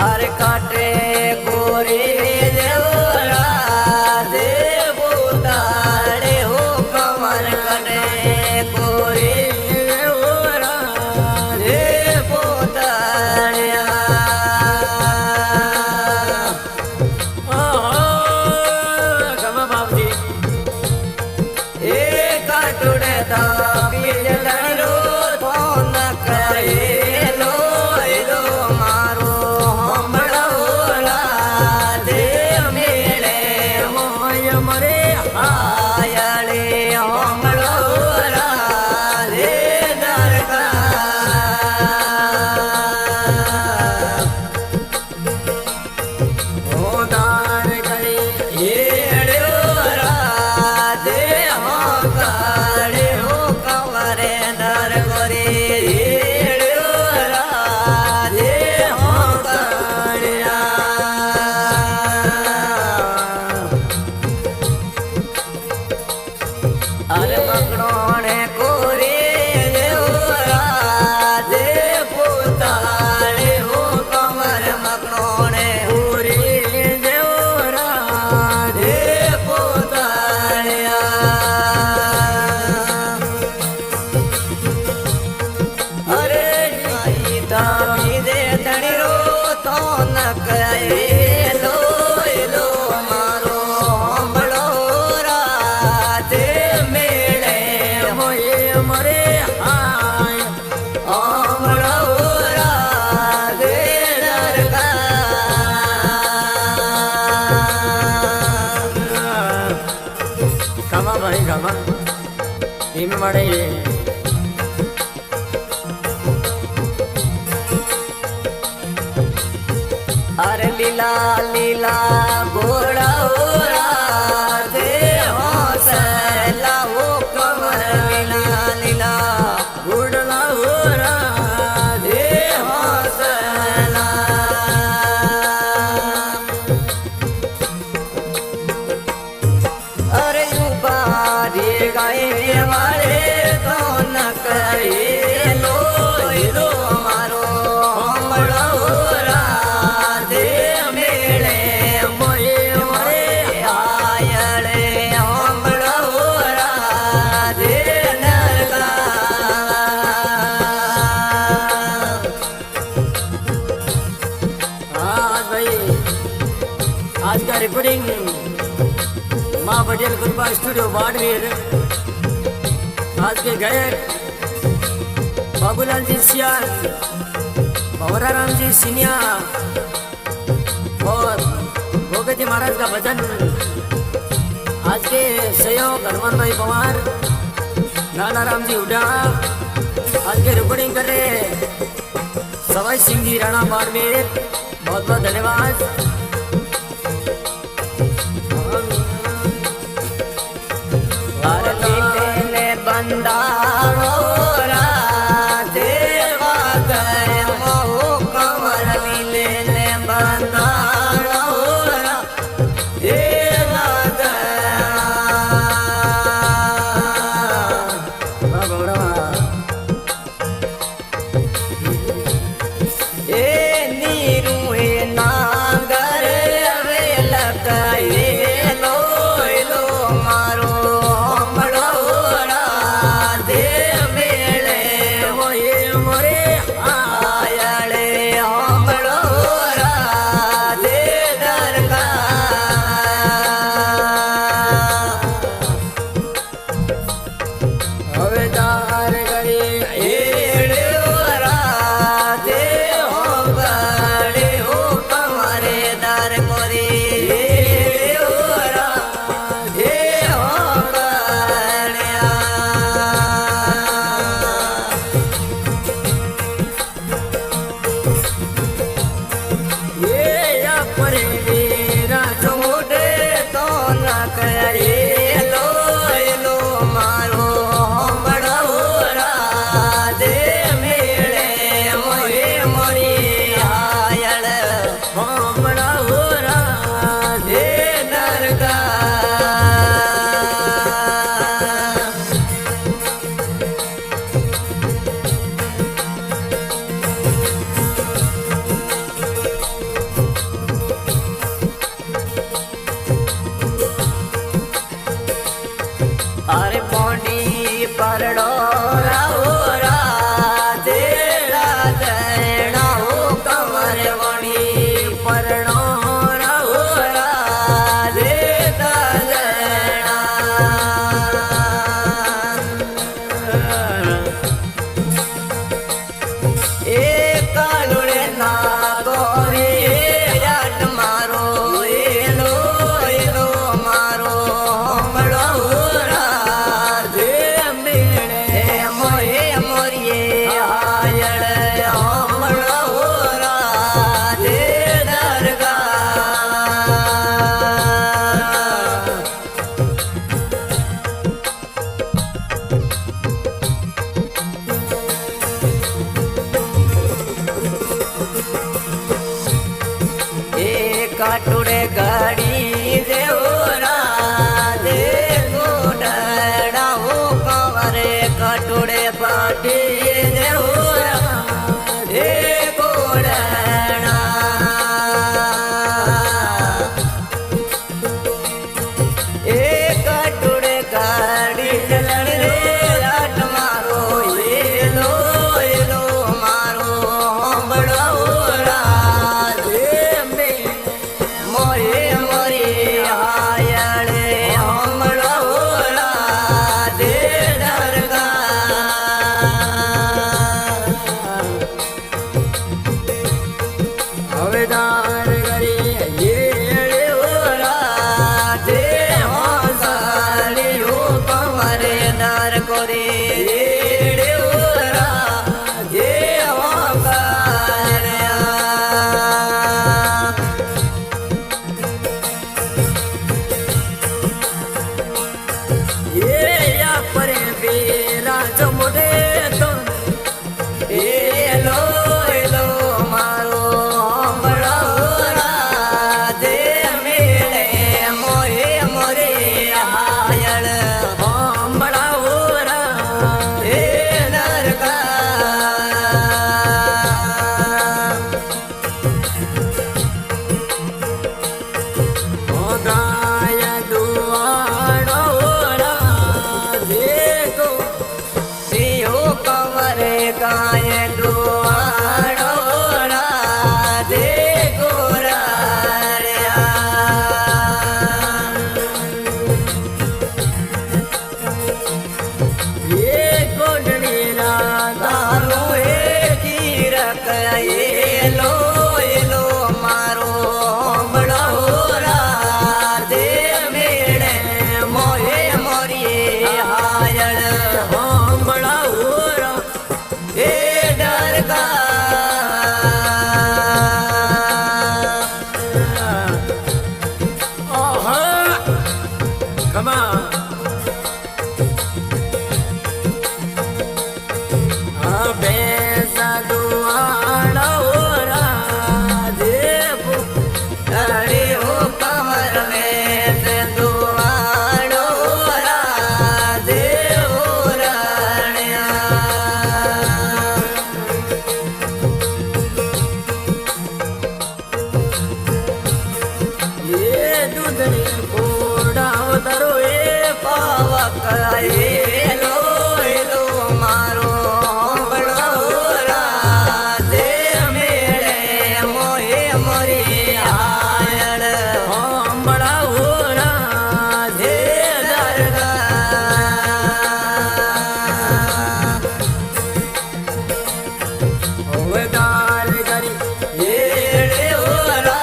अरे काटे गोरी देवरा दे बोताड़े हो कमर कटे गोरी देवरा दे बोताड़िया गमा बाबजी ए काटुड़े ता बीज लड़ो तो न करे अरे मकड़ोने कोरे देवरा दे पोताड़े हो कमर मकड़ोने कोरे देवरा दे पोताड़िया अरे गीता दे तणिरो तो न करे भाई गामा धीमे माड़े अरे लीला लीला घोड़ा दे हौसला हो कमर लीला लीला घोड़ा दे हौसला अरे गाए वाले तो न करे लो लो मारो दे मेले मोए मोरे आयड़े दे नरका आज भाई आज का रिकॉर्डिंग माँ पटेल कृपा स्टूडियो बाड़मेर आज के गायक बाबूलाल जी सियार भवराराम जी सिनिया और भोगती महाराज का भजन आज के सहयोग हनुमान भाई पवार नानाराम जी हुडा आज के रिकॉर्डिंग कर रहे सवाई सिंह जी राणा बाड़मेर बहुत बहुत धन्यवाद बंदारो देवा गए मोह कमर मिले ने बंदारो देवा गए ए नीरू ए नागर वे लगाए लो लो मारो काटुड़े गाड़ी देवरा दे गोडड़ा हो कंवरे काटुड़े पाटी देवरा दे गोडड़ा एक काटुड़े गाड़ी चलन रे लाट मारो ये लो मारो बड़ा ओरा दे में मोरे मोरे आयड़े हम बड़ा ओरा दे दरगा हवेदार गरी ये ओरा दे हंसाली हो कंवरे दार कोरे ये ओरा दे हंसालिया ये या परे बेरा जमुरे तो लो मारो बड़ा ओरा दे मेले मोहे मोरे आयड़ हम बड़ा ओरा दे नरका गाय दुआड़ा ओरा देखो सियो कंवरे गाय दुआड़ा ओरा देखो रारिया ये कोडड़ी दारू एक ही रख ये लो मारो बड़ा ओरा दे मेड़े मोहे मोरी हायड़ हम बड़ा ओरा दे डर का Come on. बेसा दुआड़ा ओरा देखो अरे हो कमर में से दुआड़ा ओरा दे ओराणिया ये दूधनी घोड़ा उतरो ये पावक ये लो मारो बड़ा ओरा दे मेले मोहे मोरी आयड़ हम बड़ा ओरा दे दरगा गाल गरी ये ओरा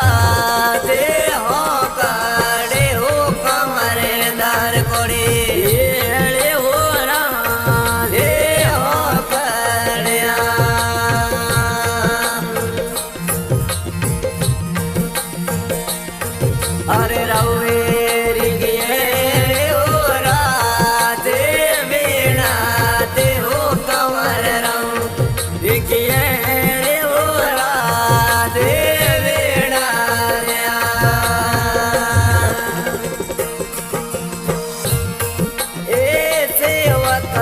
दे हो काड़े हो कमरे दार कोड़ी ये ओरा दे हो काड़िया अरे रावेरी गिये ओरा दे बीना दे हो कंवर राव गिये ओरा दे बीना ए सेवक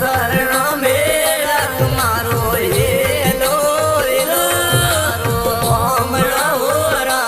शरण मेरा तुम्हारो ये लो हम ओरा